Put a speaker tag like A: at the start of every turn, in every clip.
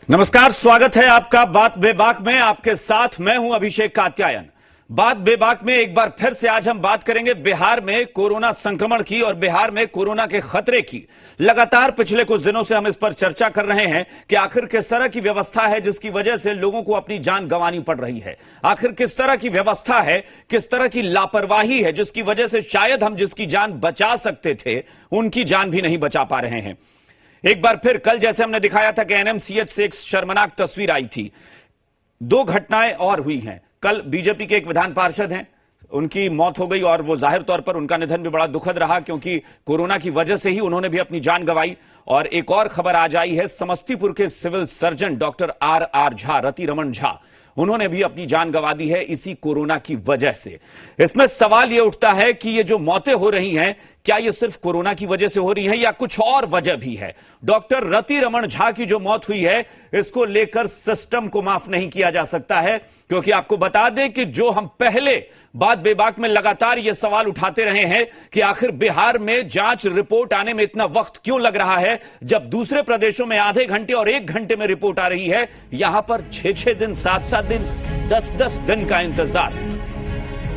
A: नमस्कार, स्वागत है आपका बात बेबाक में। आपके साथ मैं हूं अभिषेक कात्यायन। बात बेबाक में एक बार फिर से आज हम बात करेंगे बिहार में कोरोना संक्रमण की और बिहार में कोरोना के खतरे की। लगातार पिछले कुछ दिनों से हम इस पर चर्चा कर रहे हैं कि आखिर किस तरह की व्यवस्था है जिसकी वजह से लोगों को अपनी जान गंवानी पड़ रही है। आखिर किस तरह की व्यवस्था है, किस तरह की लापरवाही है जिसकी वजह से शायद हम जिसकी जान बचा सकते थे उनकी जान भी नहीं बचा पा रहे हैं। एक बार फिर कल जैसे हमने दिखाया था कि एनएमसीएच से एक शर्मनाक तस्वीर आई थी। दो घटनाएं और हुई हैं। कल बीजेपी के एक विधान पार्षद हैं, उनकी मौत हो गई और वो जाहिर तौर पर उनका निधन भी बड़ा दुखद रहा क्योंकि कोरोना की वजह से ही उन्होंने भी अपनी जान गंवाई। और एक और खबर आज आई है समस्तीपुर के civil surgeon doctor R Jha, Rati Raman Jha, उन्होंने भी अपनी जान गंवा दी है इसी कोरोना की वजह से। इसमें सवाल यह उठता है कि ये जो मौतें हो रही हैं क्या ये सिर्फ कोरोना की वजह से हो रही है या कुछ और वजह भी है। डॉक्टर रति रमन झा की जो मौत हुई है इसको लेकर सिस्टम को माफ नहीं किया जा सकता है, क्योंकि आपको बता दें कि जो हम पहले बात बेबाक में लगातार ये सवाल उठाते रहे हैं कि आखिर बिहार में जांच रिपोर्ट आने में इतना वक्त क्यों लग रहा है, जब दूसरे प्रदेशों में आधे घंटे और 1 घंटे में रिपोर्ट आ रही है, यहां पर 6-6 दिन, 7-7 दिन, 10-10 दिन का इंतजार।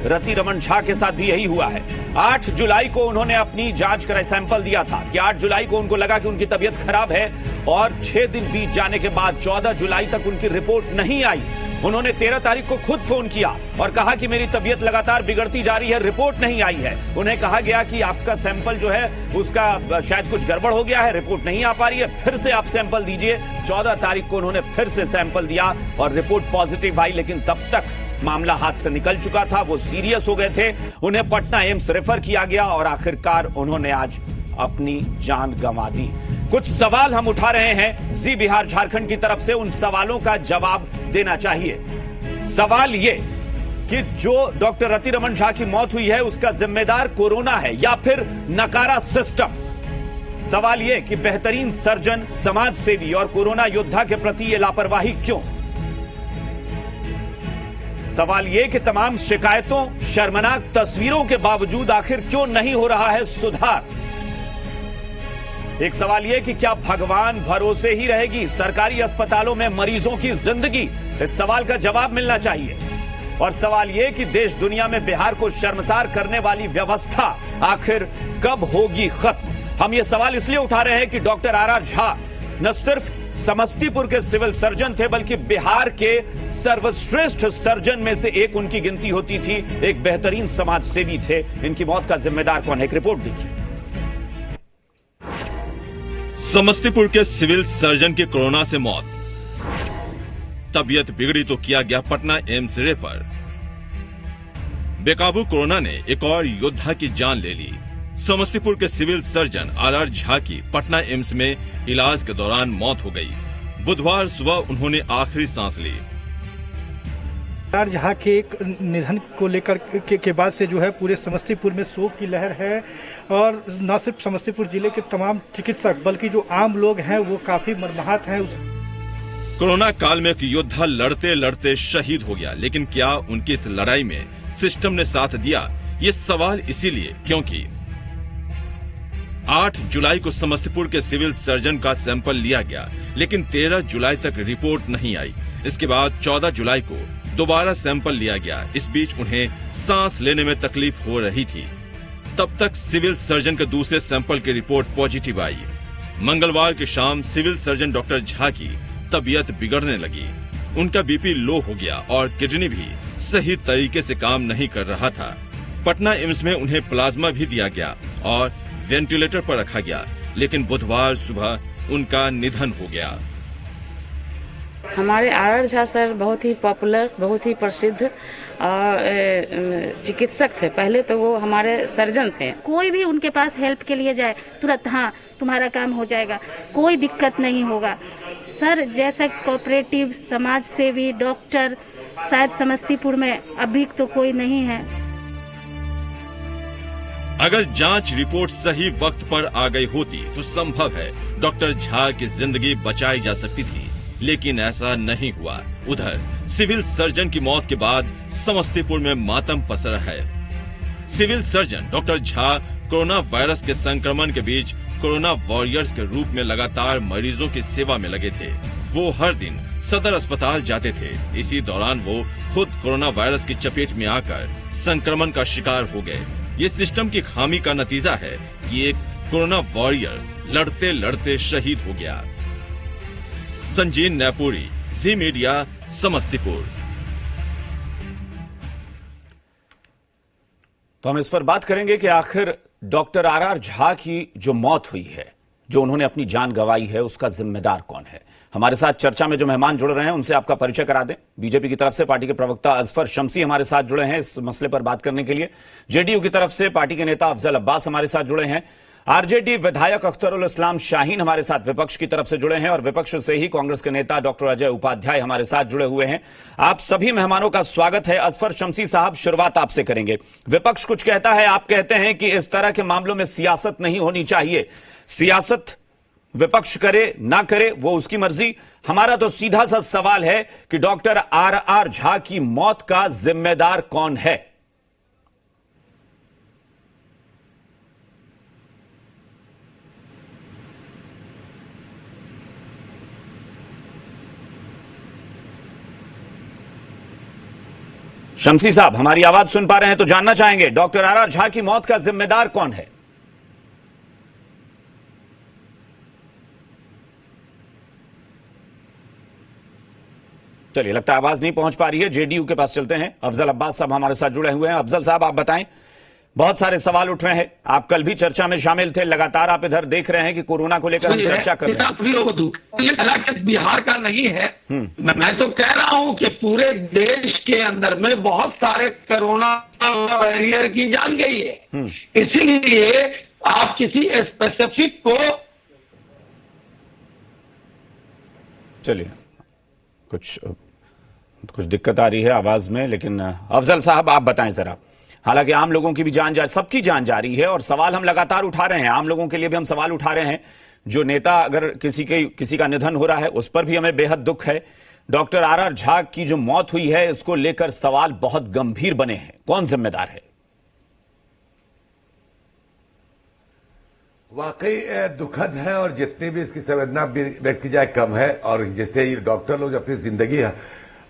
A: रति रमन झा के साथ भी यही हुआ है। 8 जुलाई को उन्होंने अपनी जांच कराई, सैंपल दिया था कि 8 जुलाई को उनको लगा कि उनकी तबीयत खराब है और 6 दिन बीत जाने के बाद 14 जुलाई तक उनकी रिपोर्ट नहीं आई। उन्होंने 13 तारीख को खुद फोन किया और कहा कि मेरी तबीयत लगातार बिगड़ती जा रही है, रिपोर्ट नहीं आई है। उन्हें कहा गया कि आपका सैंपल जो है उसका शायद कुछ गड़बड़ हो गया है, रिपोर्ट नहीं आ पा रही है, फिर से आप सैंपल दीजिए। 14 तारीख को उन्होंने फिर से सैंपल दिया और रिपोर्ट पॉजिटिव आई, लेकिन तब तक मामला हाथ से निकल चुका था, वो सीरियस हो गए थे। उन्हें पटना एम्स रेफर किया गया और आखिरकार उन्होंने आज अपनी जान गंवा दी। कुछ सवाल हम उठा रहे हैं जी बिहार झारखंड की तरफ से, उन सवालों का जवाब देना चाहिए। सवाल ये कि जो डॉक्टर रति रमन झा की मौत हुई है उसका जिम्मेदार कोरोना है या फिर नकारा सिस्टम। सवाल यह कि बेहतरीन सर्जन, समाज सेवी और कोरोना योद्धा के प्रति ये लापरवाही क्यों। सवाल यह कि तमाम शिकायतों, शर्मनाक तस्वीरों के बावजूद आखिर क्यों नहीं हो रहा है सुधार। एक सवाल यह कि क्या भगवान भरोसे ही रहेगी सरकारी अस्पतालों में मरीजों की जिंदगी, इस सवाल का जवाब मिलना चाहिए। और सवाल यह कि देश दुनिया में बिहार को शर्मसार करने वाली व्यवस्था आखिर कब होगी खत्म। हम ये सवाल इसलिए उठा रहे हैं कि डॉक्टर आर झा न सिर्फ समस्तीपुर के सिविल सर्जन थे बल्कि बिहार के सर्वश्रेष्ठ सर्जन में से एक उनकी गिनती होती थी, एक बेहतरीन समाज सेवी थे। इनकी मौत का जिम्मेदार कौन है, एक रिपोर्ट देखिए।
B: समस्तीपुर के सिविल सर्जन की कोरोना से मौत, तबीयत बिगड़ी तो किया गया पटना एम्स रेफर। बेकाबू कोरोना ने एक और योद्धा की जान ले ली। समस्तीपुर के सिविल सर्जन आर झा की पटना एम्स में इलाज के दौरान मौत हो गई। बुधवार सुबह उन्होंने आखिरी सांस ली।
C: आर झा के एक निधन को लेकर के बाद से जो है पूरे समस्तीपुर में शोक की लहर है और न सिर्फ समस्तीपुर जिले के तमाम चिकित्सक बल्कि जो आम लोग हैं वो काफी मर्माहत हैं।
B: कोरोना काल में एक योद्धा लड़ते लड़ते शहीद हो गया, लेकिन क्या उनकी इस लड़ाई में सिस्टम ने साथ दिया, ये सवाल इसीलिए क्योंकि 8 जुलाई को समस्तीपुर के सिविल सर्जन का सैंपल लिया गया, लेकिन 13 जुलाई तक रिपोर्ट नहीं आई। इसके बाद 14 जुलाई को दोबारा सैंपल लिया गया। इस बीच उन्हें सांस लेने में तकलीफ हो रही थी। तब तक सिविल सर्जन के दूसरे सैंपल की रिपोर्ट पॉजिटिव आई। मंगलवार की शाम सिविल सर्जन डॉक्टर झा की तबीयत बिगड़ने लगी। उनका बीपी लो हो गया और किडनी भी सही तरीके से काम नहीं कर रहा था। पटना एम्स में उन्हें प्लाज्मा भी दिया गया और वेंटिलेटर पर रखा गया, लेकिन बुधवार सुबह उनका निधन हो गया।
D: हमारे आर झा सर बहुत ही पॉपुलर, बहुत ही प्रसिद्ध चिकित्सक थे। पहले तो वो हमारे सर्जन थे।
E: कोई भी उनके पास हेल्प के लिए जाए तुरंत हाँ तुम्हारा काम हो जाएगा, कोई दिक्कत नहीं होगा। सर जैसा कोऑपरेटिव समाज सेवी डॉक्टर शायद समस्तीपुर में अभी तो कोई नहीं है।
B: अगर जांच रिपोर्ट सही वक्त पर आ गई होती तो संभव है डॉक्टर झा की जिंदगी बचाई जा सकती थी, लेकिन ऐसा नहीं हुआ। उधर सिविल सर्जन की मौत के बाद समस्तीपुर में मातम पसरा है। Civil surgeon doctor Jha corona virus के संक्रमण के बीच कोरोना वॉरियर्स के रूप में लगातार मरीजों की सेवा में लगे थे। वो हर दिन सदर अस्पताल जाते थे। इसी दौरान वो खुद कोरोना वायरस की चपेट में आकर संक्रमण का शिकार हो गए। ये सिस्टम की खामी का नतीजा है कि एक कोरोना वॉरियर्स लड़ते लड़ते शहीद हो गया। संजीव नैपुरी, जी मीडिया, समस्तीपुर।
A: तो हम इस पर बात करेंगे कि आखिर डॉक्टर आर झा की जो मौत हुई है, जो उन्होंने अपनी जान गंवाई है, उसका जिम्मेदार कौन है। हमारे साथ चर्चा में जो मेहमान जुड़ रहे हैं उनसे आपका परिचय करा दें। बीजेपी की तरफ से पार्टी के प्रवक्ता अजफर शमसी हमारे साथ जुड़े हैं इस मसले पर बात करने के लिए। जेडीयू की तरफ से पार्टी के नेता अफजल अब्बास हमारे साथ जुड़े हैं। आरजेडी विधायक अख्तरुल इस्लाम शाहीन हमारे साथ विपक्ष की तरफ से जुड़े हैं और विपक्ष से ही कांग्रेस के नेता डॉक्टर अजय उपाध्याय हमारे साथ जुड़े हुए हैं। आप सभी मेहमानों का स्वागत है। अजफर शमसी साहब, शुरुआत आपसे करेंगे। विपक्ष कुछ कहता है, आप कहते हैं कि इस तरह के मामलों में सियासत नहीं होनी चाहिए। सियासत विपक्ष करे ना करे वो उसकी मर्जी। हमारा तो सीधा सा सवाल है कि डॉक्टर आर झा की मौत का जिम्मेदार कौन है। शमसी साहब, हमारी आवाज सुन पा रहे हैं तो जानना चाहेंगे डॉक्टर आर झा की मौत का जिम्मेदार कौन है। चलिए, लगता है आवाज नहीं पहुंच पा रही है। जेडीयू के पास चलते हैं। अफजल अब्बास साहब हमारे साथ जुड़े हुए हैं। अफजल साहब, आप बताएं, बहुत सारे सवाल उठ रहे हैं। आप कल भी चर्चा में शामिल थे। लगातार आप इधर देख रहे हैं कि कोरोना को लेकर हम चर्चा कर रहे हैं।
F: बिहार का नहीं है। मैं तो कह रहा हूं कि पूरे देश के अंदर में बहुत सारे कोरोना वॉरियर की जान गई है। इसीलिए आप किसी स्पेसिफिक को,
A: चलिए, कुछ दिक्कत आ रही है आवाज में, लेकिन अफजल साहब आप बताएं जरा। हालांकि आम लोगों की भी जान जा, सबकी जान जा रही है और सवाल हम लगातार उठा रहे हैं। आम लोगों के लिए भी हम सवाल उठा रहे हैं। जो नेता, अगर किसी का निधन हो रहा है उस पर भी हमें बेहद दुख है। डॉक्टर आर झा की जो मौत हुई है, इसको लेकर सवाल बहुत गंभीर बने हैं। कौन जिम्मेदार है?
G: वाकई दुखद है और जितनी भी इसकी संवेदना व्यक्त की जाए कम है। और जैसे ये डॉक्टर लोग अपनी जिंदगी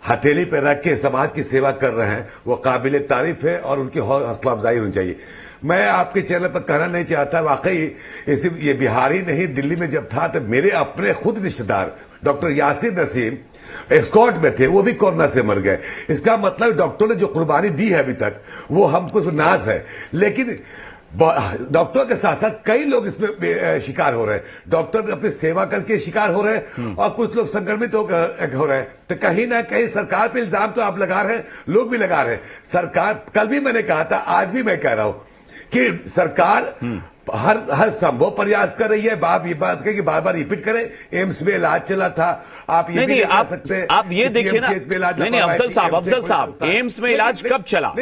G: हथेली पे रख के समाज की सेवा कर रहे हैं, वो काबिल तारीफ है और उनकी हौसला अफजाई होनी चाहिए। मैं आपके चैनल पर कहना नहीं चाहता, वाकई ये बिहारी नहीं, दिल्ली में जब था तो मेरे अपने खुद रिश्तेदार डॉक्टर यासिर नसीम एस्कॉर्ट में थे, वो भी कोरोना से मर गए। इसका मतलब डॉक्टर ने जो कुर्बानी दी है अभी तक, वो हमको नाज है। लेकिन डॉक्टर के साथ साथ कई लोग इसमें शिकार हो रहे हैं। डॉक्टर अपनी सेवा करके शिकार हो रहे हैं और कुछ लोग संक्रमित हो रहे हैं। तो कहीं ना कहीं सरकार पे इल्जाम तो आप लगा रहे हैं, लोग भी लगा रहे हैं। सरकार, कल भी मैंने कहा था, आज भी मैं कह रहा हूं कि सरकार हर संभव प्रयास कर रही है। बाप ये बात कही कि बार बार रिपीट करें, एम्स में इलाज चला था। आप ये नहीं
A: आप
G: सकते,
A: आप ये देखिए ना। नहीं, अफजल साहब, एम्स में इलाज कब चला?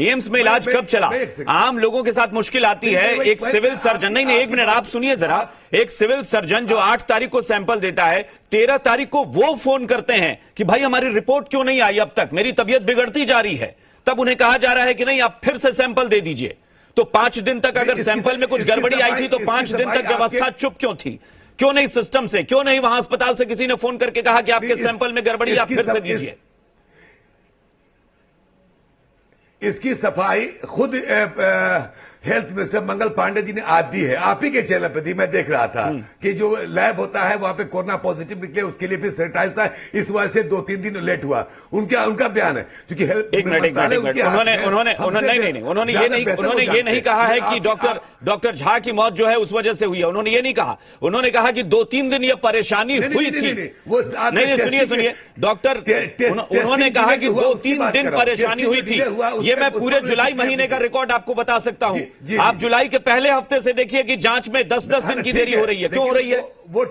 A: एम्स में इलाज कब चला? आम लोगों के साथ मुश्किल आती है। एक सिविल सर्जन, नहीं, एक मिनट आप सुनिए जरा। एक सिविल सर्जन जो 8 तारीख को सैंपल देता है, 13 तारीख को वो फोन करते हैं कि भाई हमारी रिपोर्ट क्यों नहीं आई अब तक, मेरी तबीयत बिगड़ती जा रही है। तब उन्हें कहा जा रहा है कि नहीं, आप फिर से सैंपल दे दीजिए। तो 5 दिन तक अगर सैंपल में कुछ गड़बड़ी आई थी तो 5 दिन तक व्यवस्था चुप क्यों थी? क्यों नहीं सिस्टम से, क्यों नहीं वहां अस्पताल से किसी ने फोन करके कहा कि आपके सैंपल में गड़बड़ी, आप फिर से दीजिए?
G: इसकी सफाई खुद हेल्थ मिनिस्टर मंगल पांडे जी ने आज दी है, आप ही के चैनल पर दी। मैं देख रहा था कि जो लैब होता है वहां पे कोरोना पॉजिटिव निकले, उसके लिए फिर सैनिटाइज होता है। इस वजह से 2-3 दिन लेट हुआ। उनका बयान है, क्योंकि हेल्थ
A: उन्होंने ये नहीं कहा है कि डॉक्टर झा की मौत जो है उस वजह से हुई है। उन्होंने ये नहीं कहा। उन्होंने कहा कि 2-3 दिन ये परेशानी हुई थी। नहीं, सुनिए डॉक्टर, उन्होंने कहा कि 2-3 दिन परेशानी हुई थी। ये मैं पूरे जुलाई महीने का रिकॉर्ड आपको बता सकता हूं। आप जुलाई के पहले हफ्ते से देखिए कि जांच में 10-10 दिन की देरी हो रही है। क्यों हो रही है?
G: वो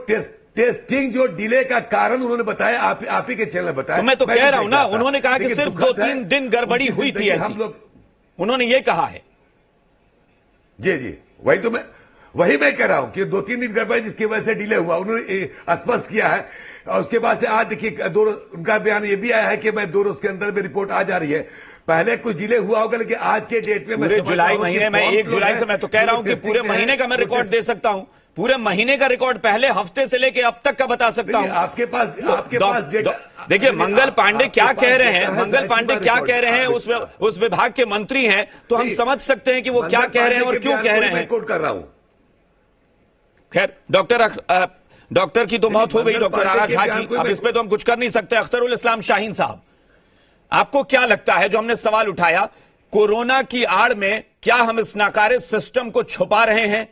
G: टेस्टिंग जो डिले का कारण उन्होंने बताया, आप ही के चैनल बताया।
A: तो मैं तो कह रहा हूं ना, उन्होंने कहा कि सिर्फ 2-3 दिन गड़बड़ी हुई थी ऐसी, उन्होंने ये कहा है।
G: जी, वही मैं कह रहा हूं कि 2-3 दिन गड़बड़ी जिसकी वजह से डिले हुआ, उन्होंने स्पष्ट किया है। और उसके बाद से आज देखिए उनका बयान ये भी आया है कि मैं 2 रोज के अंदर में रिपोर्ट आ जा रही है। पहले कुछ डिले हुआ होगा, लेकिन आज के डेट में
A: पूरे जुलाई महीने में 1 जुलाई से, मैं तो कह रहा हूं कि पूरे महीने का मैं रिकॉर्ड दे सकता हूं। पूरे महीने का रिकॉर्ड पहले हफ्ते से लेके अब तक का बता सकता हूं।
G: आपके पास डेटा।
A: देखिए मंगल पांडे क्या कह रहे हैं, मंगल पांडे क्या कह रहे हैं, उस विभाग के मंत्री हैं, तो हम समझ सकते हैं कि वो क्या कह रहे हैं और क्यों कह रहे हैं।
G: कोट कर रहा हूं।
A: खैर डॉक्टर की तो मौत हो गई, डॉक्टर आरा झा की, अब इस पे तो हम कुछ कर नहीं सकते। अख्तरुल इस्लाम शाहीन साहब, आपको क्या लगता है, जो हमने सवाल उठाया, कोरोना की आड़ में क्या हम इस नाकारे सिस्टम को छुपा रहे हैं?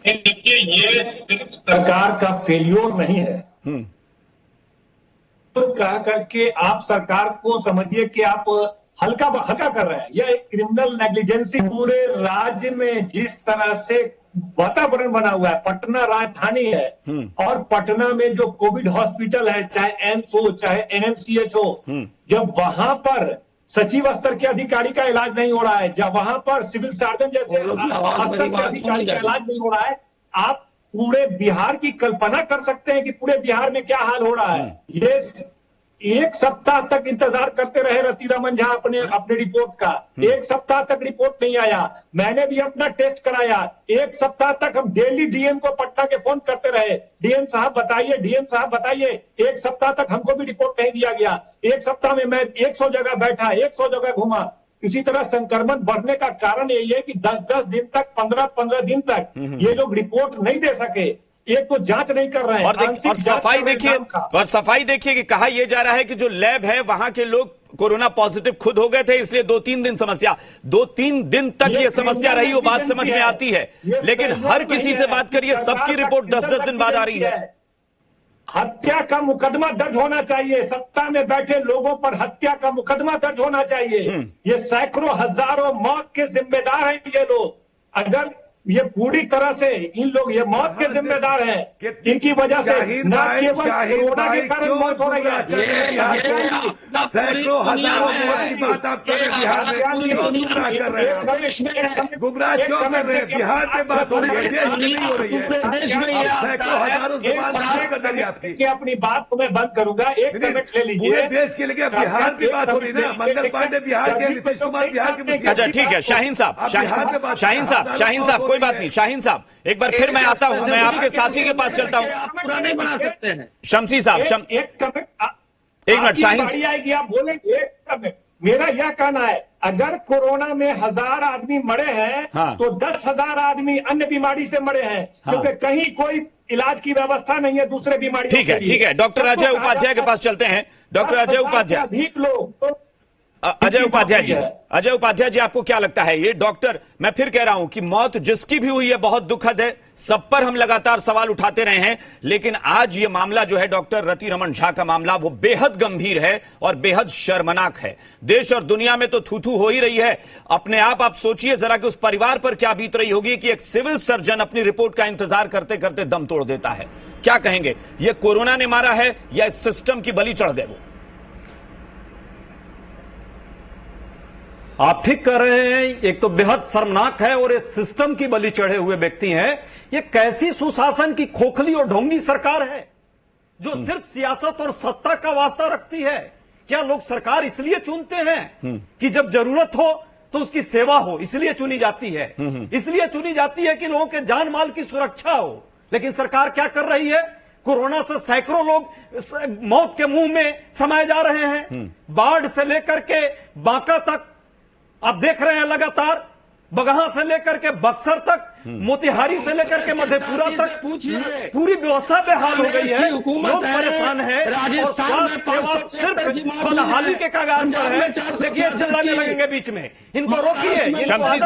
H: देखिए ये सिर्फ सरकार का फेल्योर नहीं है। तो कहा करके आप सरकार को समझिए कि आप हल्का कर रहे हैं। यह एक क्रिमिनल नेग्लिजेंसी पूरे राज्य में जिस तरह से वातावरण बना हुआ है। पटना राजधानी है और पटना में जो कोविड हॉस्पिटल है, चाहे एम्स हो चाहे एनएमसीएच हो, जब वहां पर सचिव स्तर के अधिकारी का इलाज नहीं हो रहा है, जब वहां पर सिविल सर्जन जैसे स्तर के अधिकारी का इलाज नहीं हो रहा है, आप पूरे बिहार की कल्पना कर सकते हैं कि पूरे बिहार में क्या हाल हो रहा है। ये एक सप्ताह तक इंतजार करते रहे रतिरमन झा अपने रिपोर्ट का। एक सप्ताह तक रिपोर्ट नहीं आया। मैंने भी अपना टेस्ट कराया। एक सप्ताह तक हम डेली डीएम को पटना के फोन करते रहे, डीएम साहब बताइए, डीएम साहब बताइए। एक सप्ताह तक हमको भी रिपोर्ट नहीं दिया गया। एक सप्ताह में मैं 100 जगह बैठा, 100 जगह घूमा। इसी तरह संक्रमण बढ़ने का कारण यही है कि 10-10 दिन तक, 15-15 दिन तक ये लोग रिपोर्ट नहीं दे सके। एक तो जांच नहीं कर रहे हैं
A: और सफाई देखिए कि कहा यह जा रहा है कि जो लैब है वहां के लोग कोरोना पॉजिटिव खुद हो गए थे, इसलिए 2-3 दिन समस्या, 2-3 दिन तक ये समस्या रही, वो बात समझ में आती है। लेकिन हर किसी से बात करिए, सबकी रिपोर्ट 10-10 दिन बाद आ रही है।
H: हत्या का मुकदमा दर्ज होना चाहिए। सत्ता में बैठे लोगों पर हत्या का मुकदमा दर्ज होना चाहिए। ये सैकड़ों हजारों मौत के जिम्मेदार हैं ये लोग। अगर ये पूरी तरह से इन लोग ये मौत के जिम्मेदार हैं, इनकी वजह से न केवल कोरोना के कारण मौत हो रही है,
G: सैकड़ों हजारों मौत की बात आप कर रहे हैं बिहार में, क्यों गुमराह कर रहे हैं? गुमराह क्यों कर रहे हैं? बिहार में बात हो रही है, देश में नहीं हो रही है। सैकड़ों हजारों जुबान खराब कर देंगे आपकी।
H: अपनी बात को मैं बंद करूंगा, एक मिनट ले लीजिए।
G: पूरे देश के लिए बिहार की बात हो रही है ना। मंगल पांडे बिहार के, नीतीश कुमार बिहार के।
A: अच्छा ठीक है शाहीन साहब, शाहीन साहब कोई बात नहीं। शाहीन साहब एक बार फिर मैं आता हूं, मैं आपके साथी के पास चलता हूं।
H: नहीं बना सकते हैं
A: शमसी साहब, एक मिनट शाहीन
H: आएगी, आप बोलेंगे एक कमेंट। मेरा यह कहना है, अगर कोरोना में 1000 आदमी मरे हैं,
A: हाँ।
H: तो 10,000 आदमी अन्य बीमारी से मरे हैं, क्योंकि कहीं कोई इलाज की व्यवस्था नहीं है दूसरे बीमारी।
A: ठीक है डॉक्टर अजय उपाध्याय के पास चलते हैं। डॉक्टर अजय उपाध्याय,
H: अधिक लोग
A: अजय उपाध्याय जी आपको क्या लगता है, ये डॉक्टर, मैं फिर कह रहा हूं कि मौत जिसकी भी हुई है बहुत दुखद है, सब पर हम लगातार सवाल उठाते रहे हैं, लेकिन आज ये मामला जो है डॉक्टर रतिरमन झा का मामला, वो बेहद गंभीर है और बेहद शर्मनाक है। देश और दुनिया में तो थू-थू हो ही रही है। अपने आप सोचिए जरा कि उस परिवार पर क्या बीत रही होगी कि एक सिविल सर्जन अपनी रिपोर्ट का इंतजार करते करते दम तोड़ देता है। क्या कहेंगे, ये कोरोना ने मारा है या इस सिस्टम की बलि चढ़ गए वो?
I: आप ठीक कर रहे हैं, एक तो बेहद शर्मनाक है और इस सिस्टम की बलि चढ़े हुए व्यक्ति हैं। ये कैसी सुशासन की खोखली और ढोंगी सरकार है जो सिर्फ सियासत और सत्ता का वास्ता रखती है? क्या लोग सरकार इसलिए चुनते हैं कि जब जरूरत हो तो उसकी सेवा हो, इसलिए चुनी जाती है? इसलिए चुनी जाती है कि लोगों के जान माल की सुरक्षा हो। लेकिन सरकार क्या कर रही है? कोरोना से सैकड़ों लोग मौत के मुंह में समाये जा रहे हैं। बाढ़ से लेकर के बांका तक आप देख रहे हैं, लगातार बगहा से लेकर के बक्सर तक, मोतिहारी से लेकर के मधेपुरा तक पूरी व्यवस्था बेहाल हो गई है। लोग परेशान हैं और स्वास्थ्य सेवा सिर्फ बदहाली के कगार पर है। देखिए चिल्लाने लगेंगे बीच में, इनको रोकिए।
A: शमसी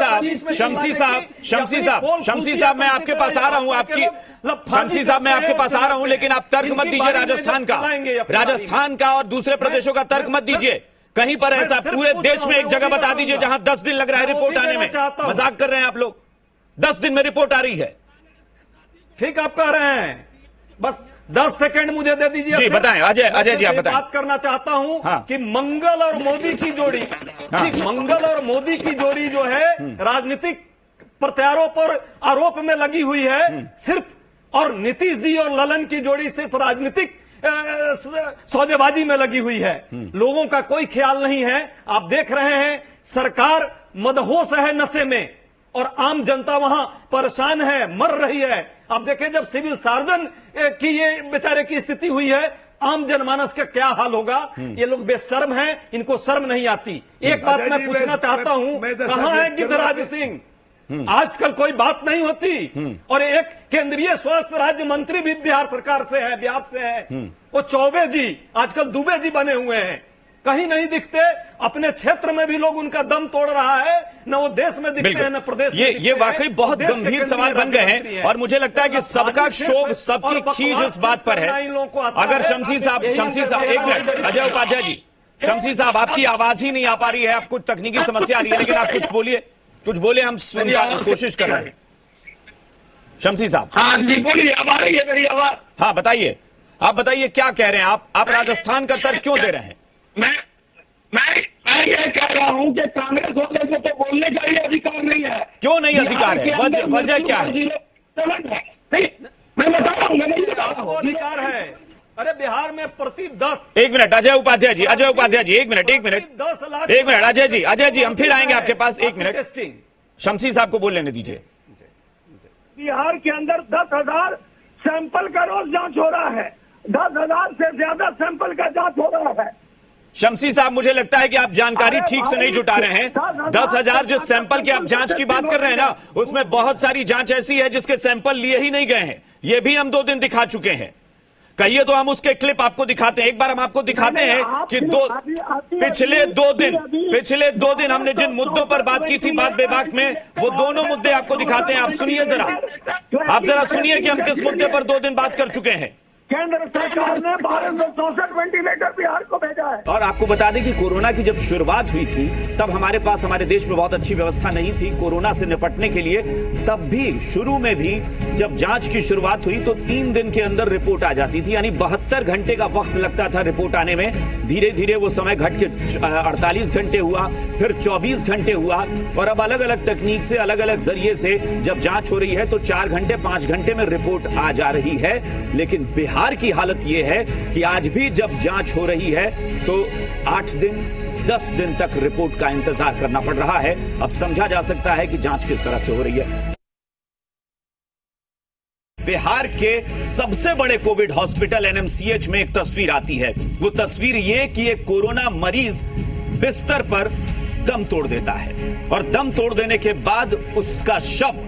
A: साहब मैं आपके पास आ रहा हूं, शमसी साहब मैं आपके पास आ रहा हूं, लेकिन आप तर्क मत दीजिए राजस्थान का और दूसरे प्रदेशों का तर्क मत दीजिए। कहीं पर ऐसा पूरे देश में एक जगह बता दीजिए जहां 10 दिन लग रहा है रिपोर्ट आने में। मजाक कर रहे हैं आप लोग, 10 दिन में रिपोर्ट आ रही है।
I: ठीक आप कह रहे हैं, बस 10 सेकंड मुझे दे दीजिए।
A: जी बताएं अजय जी, आप बताएं।
I: बात करना चाहता हूं कि मंगल और मोदी की जोड़ी, मंगल और मोदी की जोड़ी जो है राजनीतिक प्रत्यारोप और आरोप में लगी हुई है सिर्फ, और नीतीश जी और ललन की जोड़ी सिर्फ राजनीतिक सौदेबाजी में लगी हुई है। लोगों का कोई ख्याल नहीं है। आप देख रहे हैं सरकार मदहोश है नशे में, और आम जनता वहां परेशान है, मर रही है। अब देखें जब सिविल सर्जन की ये बेचारे की स्थिति हुई है, आम जनमानस का क्या हाल होगा। ये लोग बेशर्म हैं, इनको शर्म नहीं आती। एक बात मैं पूछना चाहता हूं, कहां है गिरिराज सिंह? आजकल कोई बात नहीं होती। और एक केंद्रीय स्वास्थ्य राज्य मंत्री भी बिहार सरकार से है, बिहार से है, वो चौबे जी, आजकल दुबे जी बने हुए हैं, कहीं नहीं दिखते। अपने क्षेत्र में भी लोग उनका दम तोड़ रहा है, न वो देश में दिखते हैं न प्रदेश में।
A: ये वाकई बहुत गंभीर सवाल बन गए हैं और मुझे लगता है कि सबका क्षोभ, सबकी खींच इस बात पर है। अगर शमसी साहब एक मिनट, अजय उपाध्याय जी, शमसी साहब आपकी आवाज ही नहीं आ पा रही है, आपको तकनीकी समस्या आ रही है, लेकिन आप कुछ बोलिए, हम सुनने की कोशिश कर रहे हैं। शमसी साहब।
F: हाँ जी बोलिए, अब आ रही है मेरी आवाज?
A: हाँ बताइए, आप बताइए क्या कह रहे हैं आप राजस्थान का तर्क क्यों दे रहे हैं?
F: मैं ये कह रहा हूँ कि कांग्रेस वाले को तो बोलने का ही अधिकार नहीं है।
A: क्यों नहीं अधिकार है? वजह क्या है?
F: मैं बता रहा हूँ,
I: अधिकार है। अरे बिहार में प्रति 10
A: एक मिनट अजय उपाध्याय जी, एक मिनट
I: 10 लाख
A: अजय जी हम फिर आएंगे आपके पास। एक मिनट शमसी साहब को बोल लेने दीजिए।
F: बिहार के अंदर 10,000 सैंपल का रोज जांच हो रहा है, 10,000 से ज्यादा सैंपल का जांच हो रहा है।
A: शमसी साहब मुझे लगता है कि आप जानकारी ठीक से नहीं जुटा रहे हैं। 10,000 जिस सैंपल की आप जांच की बात कर रहे हैं ना, उसमें बहुत सारी जांच ऐसी है जिसके सैंपल लिए ही नहीं गए हैं। ये भी हम 2 दिन दिखा चुके हैं। कहिए तो हम उसके क्लिप आपको दिखाते हैं। एक बार हम आपको दिखाते हैं कि पिछले दो दिन हमने जिन मुद्दों पर बात की थी बात बेबाक में, वो दोनों मुद्दे आपको दिखाते हैं। आप सुनिए जरा, आप जरा सुनिए कि हम किस मुद्दे पर 2 दिन बात कर चुके हैं।
F: केंद्र सरकार ने 1264 वेंटिलेटर बिहार को भेजा है।
A: और आपको बता दें कि कोरोना की जब शुरुआत हुई थी तब हमारे पास, हमारे देश में बहुत अच्छी व्यवस्था नहीं थी कोरोना से निपटने के लिए। तब भी शुरू में भी जब जांच की शुरुआत हुई तो 3 दिन के अंदर रिपोर्ट आ जाती थी, यानी 72 घंटे का वक्त लगता था रिपोर्ट आने में। धीरे धीरे वो समय घट के 48 घंटे हुआ, फिर 24 घंटे हुआ, और अब अलग अलग तकनीक से, अलग अलग जरिए से जब जांच हो रही है तो 4 घंटे 5 घंटे में रिपोर्ट आ जा रही है। लेकिन बिहार की हालत यह है कि आज भी जब जांच हो रही है तो 8 दिन 10 दिन तक रिपोर्ट का इंतजार करना पड़ रहा है। अब समझा जा सकता है कि जांच किस तरह से हो रही है। बिहार के सबसे बड़े कोविड हॉस्पिटल एनएमसीएच में एक तस्वीर आती है। वो तस्वीर ये कि एक कोरोना मरीज बिस्तर पर दम तोड़ देता है और दम तोड़ देने के बाद उसका शव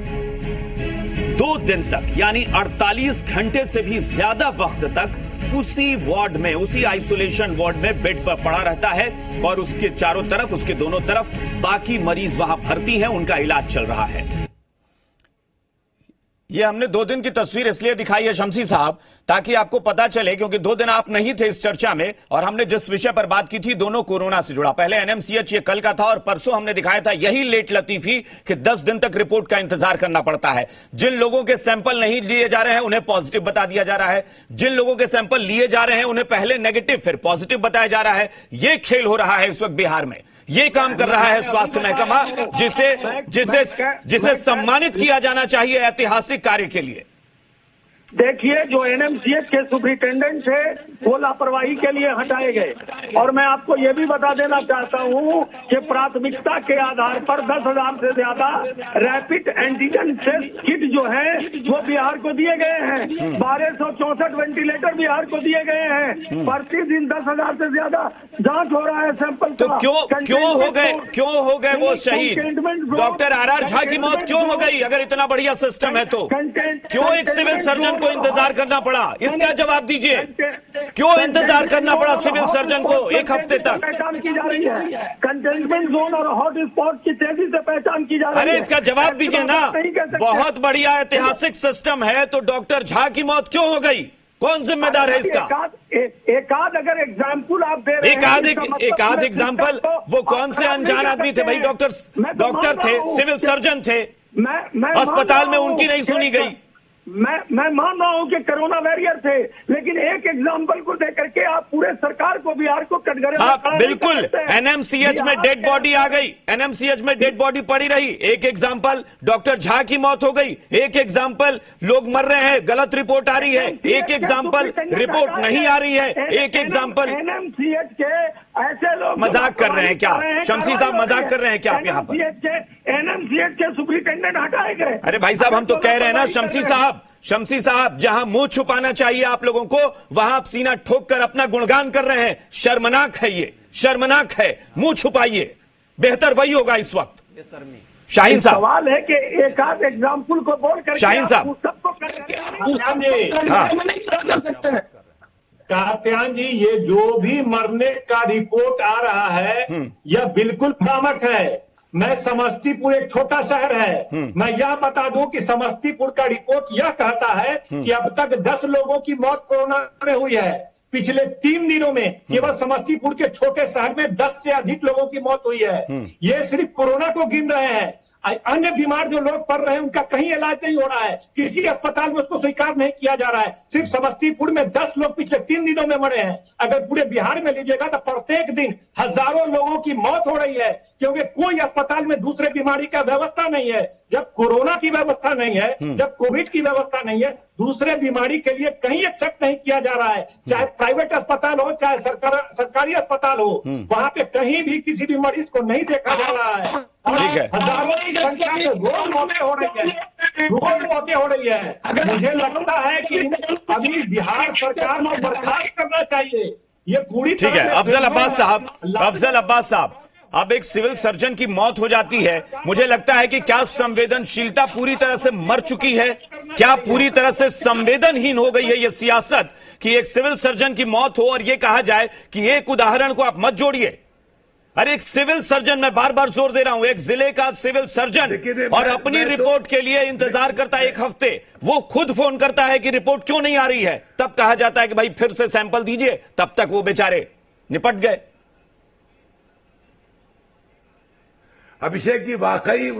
A: 2 दिन तक, यानी 48 घंटे से भी ज्यादा वक्त तक उसी वार्ड में, उसी आइसोलेशन वार्ड में बेड पर पड़ा रहता है और उसके चारों तरफ, उसके दोनों तरफ बाकी मरीज वहां भर्ती हैं, उनका इलाज चल रहा है। ये हमने 2 दिन की तस्वीर इसलिए दिखाई है शमसी साहब, ताकि आपको पता चले, क्योंकि 2 दिन आप नहीं थे इस चर्चा में और हमने जिस विषय पर बात की थी दोनों कोरोना से जुड़ा। पहले एनएमसीएच ये कल का था और परसों हमने दिखाया था यही लेट लतीफी कि 10 दिन तक रिपोर्ट का इंतजार करना पड़ता है। जिन लोगों के सैंपल नहीं लिए जा रहे हैं उन्हें पॉजिटिव बता दिया जा रहा है, जिन लोगों के सैंपल लिए जा रहे हैं उन्हें पहले नेगेटिव फिर पॉजिटिव बताया जा रहा है। यह खेल हो रहा है इस वक्त बिहार में। ये काम कर रहा है स्वास्थ्य महकमा, जिसे सम्मानित किया जाना चाहिए ऐतिहासिक कार्य के लिए।
F: देखिए, जो एनएमसीएच के सुपरिटेंडेंट थे वो लापरवाही के लिए हटाए गए। और मैं आपको ये भी बता देना चाहता हूँ कि प्राथमिकता के आधार पर 10,000 से ज्यादा रैपिड एंटीजन टेस्ट किट जो है वो बिहार को दिए गए हैं। 1264 वेंटिलेटर बिहार को दिए गए हैं। प्रतिदिन 10,000 से ज्यादा जांच हो रहा है सैंपल।
A: तो क्यों हो गए वो शहीद? डॉक्टर आर झा की मौत क्यों हो गई? अगर इतना बढ़िया सिस्टम है तो क्यों एक सिविल सर्जन को इंतजार करना पड़ा? इसका जवाब दीजिए। क्यों इंतजार करना पड़ा सिविल सर्जन को 1 हफ्ते तक?
F: पहचान की जा रही है, कंटेनमेंट जोन और हॉट स्पॉट की तेजी से पहचान की जा रही है।
A: अरे इसका जवाब दीजिए ना। बहुत बढ़िया ऐतिहासिक सिस्टम है तो डॉक्टर झा की मौत क्यों हो गई? कौन जिम्मेदार है इसका?
F: एक अगर एग्जाम्पल आप दे रहे हैं,
A: एक आध एग्जाम्पल, वो कौन से अनजान आदमी थे भाई? डॉक्टर थे, सिविल सर्जन थे, अस्पताल में उनकी नहीं सुनी गई।
F: मैं मान रहा हूं कि कोरोना वॉरियर थे, लेकिन एक एग्जाम्पल को देकर के आप पूरे सरकार को, बिहार को कटघरे में खड़ा
A: बिल्कुल। एनएमसीएच में डेड बॉडी आ गई, एनएमसीएच में डेड बॉडी पड़ी रही। एक एग्जाम्पल डॉक्टर झा की मौत हो गई, एक एग्जाम्पल लोग मर रहे हैं, गलत रिपोर्ट आ रही है, एक एग्जाम्पल रिपोर्ट नहीं आ रही है, एक एग्जाम्पल
F: एनएमसीएच के ऐसे लोग
A: मजाक कर रहे हैं क्या? शमसी साहब मजाक कर रहे हैं क्या आप यहाँ पर?
F: एनएमसीएच के सुपरिटेंडेंट हटाए गए।
A: अरे भाई साहब, हम तो कह रहे हैं ना शमसी साहब, जहां मुंह छुपाना चाहिए आप लोगों को, वहां आप सीना ठोक कर अपना गुणगान कर रहे हैं। शर्मनाक है ये, शर्मनाक है। मुंह छुपाइए, बेहतर वही होगा इस वक्त। शाहीन साहब,
F: सवाल है कि एक आध एग्जाम्पल को बोल कर
A: शाहीन साहब,
F: सबको
H: कात्यायन जी, ये जो भी मरने का रिपोर्ट आ रहा है यह बिल्कुल भ्रामक है। मैं समस्तीपुर एक छोटा शहर है, मैं यह बता दूं कि समस्तीपुर का रिपोर्ट यह कहता है कि अब तक 10 लोगों की मौत कोरोना में हुई है। पिछले 3 दिनों में केवल समस्तीपुर के छोटे शहर में 10 से अधिक लोगों की मौत हुई है। ये सिर्फ कोरोना को गिन रहे हैं, अन्य बीमार जो लोग पड़ रहे हैं उनका कहीं इलाज नहीं हो रहा है, किसी अस्पताल में उसको स्वीकार नहीं किया जा रहा है। सिर्फ समस्तीपुर में 10 लोग पिछले 3 दिनों में मरे हैं। अगर पूरे बिहार में लीजिएगा तो प्रत्येक दिन हजारों लोगों की मौत हो रही है, क्योंकि कोई अस्पताल में दूसरे बीमारी का व्यवस्था नहीं है। जब कोरोना की व्यवस्था नहीं है, जब कोविड की व्यवस्था नहीं है, दूसरे बीमारी के लिए कहीं एक्सेप्ट नहीं किया जा रहा है। चाहे प्राइवेट अस्पताल हो, चाहे सरकारी अस्पताल हो, वहां पे कहीं भी किसी भी मरीज को नहीं देखा जा रहा है।
A: ठीक है।
H: हजारों की संख्या में रोज मौतें हो रही है, रोज मौतें हो रही है। मुझे लगता है कि अभी बिहार सरकार को बर्खास्त करना चाहिए। ये पूरी
A: ठीक है। अफजल अब्बास साहब, अब एक सिविल सर्जन की मौत हो जाती है, मुझे लगता है कि क्या संवेदनशीलता पूरी तरह से मर चुकी है? क्या पूरी तरह से संवेदनहीन हो गई है ये सियासत कि एक सिविल सर्जन की मौत हो और ये कहा जाए कि एक उदाहरण को आप मत जोड़िए? अरे एक सिविल सर्जन, मैं बार बार जोर दे रहा हूं, एक जिले का सिविल सर्जन और अपनी रिपोर्ट के लिए इंतजार करता है 1 हफ्ते। वो खुद फोन करता है कि रिपोर्ट क्यों नहीं आ रही है, तब कहा जाता है कि भाई फिर से सैंपल दीजिए। तब तक वो बेचारे निपट गए।
G: अभिषेक जी, वाकई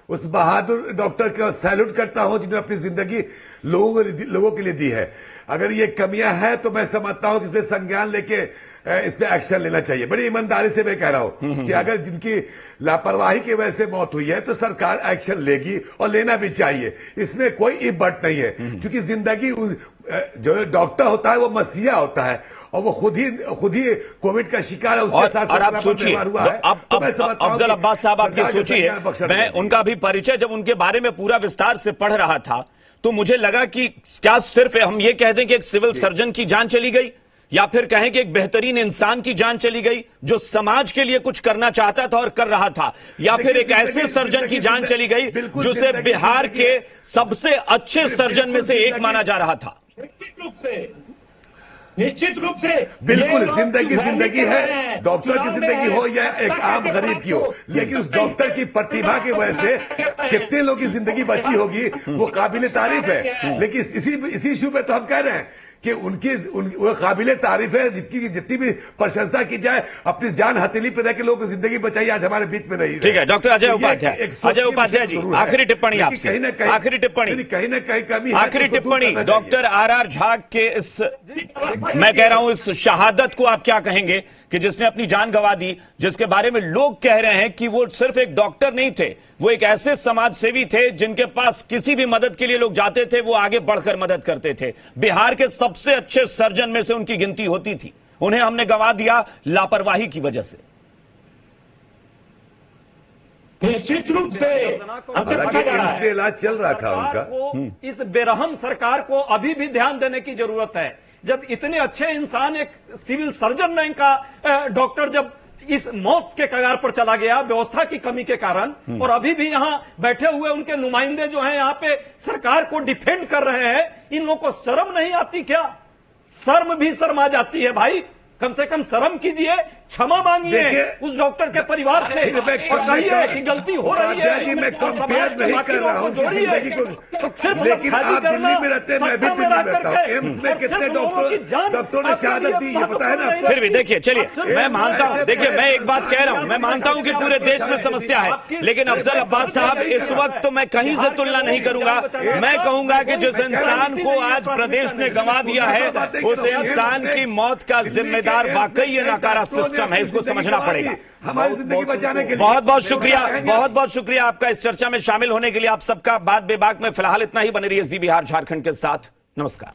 G: उस बहादुर डॉक्टर को सैल्यूट करता हूं जिन्होंने अपनी जिंदगी लोगों के लिए दी है। अगर ये कमियां हैं तो मैं समझता हूं कि इसमें संज्ञान लेके इस पे एक्शन लेना चाहिए। बड़ी ईमानदारी से मैं कह रहा हूं कि अगर जिनकी लापरवाही की वजह से मौत हुई है तो सरकार एक्शन लेगी और लेना भी चाहिए, इसमें कोई इफ बट नहीं है। क्योंकि जिंदगी, जो डॉक्टर होता है वो मसीहा होता है और वो खुद ही कोविड का शिकार है, उसके साथ
A: और आप सोचिए, अफजल अब्बास साहब, आप ये सोचिए, मैं उनका भी परिचय जब उनके बारे में पूरा विस्तार से पढ़ रहा था तो मुझे लगा कि क्या सिर्फ हम ये कह दें कि एक सिविल सर्जन की जान चली गई, या फिर कहें कि एक बेहतरीन इंसान की जान चली गई जो समाज के लिए कुछ करना चाहता था और कर रहा था, या फिर एक ऐसे सर्जन की जान चली गई जिसे बिहार के सबसे अच्छे सर्जन में से एक माना जा रहा था।
H: निश्चित रूप से
G: बिल्कुल जिंदगी है, डॉक्टर की जिंदगी हो या एक आम गरीब की हो, लेकिन उस डॉक्टर की प्रतिभा की वजह से कितने लोगों की जिंदगी बची होगी वो काबिले तारीफ है। लेकिन इसी इशू पे तो हम कह रहे हैं कि वो काबिले तारीफ है। जितनी भी प्रशंसा की जाए, अपनी जान हथेली पे रह के लोगों की जिंदगी बचाई, आज हमारे बीच में नहीं।
A: ठीक है डॉक्टर अजय उपाध्याय जी, आखिरी टिप्पणी आपसे, आखिरी टिप्पणी
G: कमी,
A: आखिरी टिप्पणी डॉक्टर आर झा के इस, मैं कह रहा हूं, इस शहादत को आप क्या कहेंगे कि जिसने अपनी जान गंवा दी, जिसके बारे में लोग कह रहे हैं कि वो सिर्फ एक डॉक्टर नहीं थे, वो एक ऐसे समाज सेवी थे जिनके पास किसी भी मदद के लिए लोग जाते थे, वो आगे बढ़कर मदद करते थे। बिहार के सबसे अच्छे सर्जन में से उनकी गिनती होती थी, उन्हें हमने गंवा दिया लापरवाही की वजह से।
H: निश्चित रूप से
G: इलाज चल रहा था उनका।
I: इस बेरहम सरकार को अभी भी ध्यान देने की जरूरत है। जब इतने अच्छे इंसान, एक सिविल सर्जन ने का डॉक्टर जब इस मौत के कगार पर चला गया व्यवस्था की कमी के कारण, और अभी भी यहां बैठे हुए उनके नुमाइंदे जो हैं यहां पे सरकार को डिफेंड कर रहे हैं, इन लोगों को शर्म नहीं आती क्या? शर्म भी शर्मा जाती है भाई, कम से कम शर्म कीजिए, क्षमा मांगिए उस डॉक्टर के परिवार से और कहिए कि गलती हो रही है।
G: कि मैं कंपेयर नहीं कर रहा हूं जिंदगी को, लेकिन आप दिल्ली में रहते हैं, मैं भी दिल्ली में रहता हूं। एम्स में कितने डॉक्टरों ने शहादत दी, ये पता है ना।
A: फिर भी देखिए, चलिए मैं मानता हूं, देखिए मैं एक बात कह रहा हूं, मैं मानता हूं कि पूरे देश में समस्या है, लेकिन अफजल अब्बास साहब, इस वक्त मैं कहीं से तुलना नहीं करूंगा। मैं कहूंगा कि जिस इंसान को आज प्रदेश ने गंवा दिया है, उस इंसान की मौत का जिम्मेदार वाकई ये नकारा सिस्टम है, इसको समझना पड़ेगा।
G: हमारी जिंदगी बचाने के लिए
A: बहुत बहुत शुक्रिया, बहुत बहुत शुक्रिया आपका इस चर्चा में शामिल होने के लिए। आप सबका बात बेबाक में फिलहाल इतना ही। बने रहिए जी बिहार झारखंड के साथ। नमस्कार।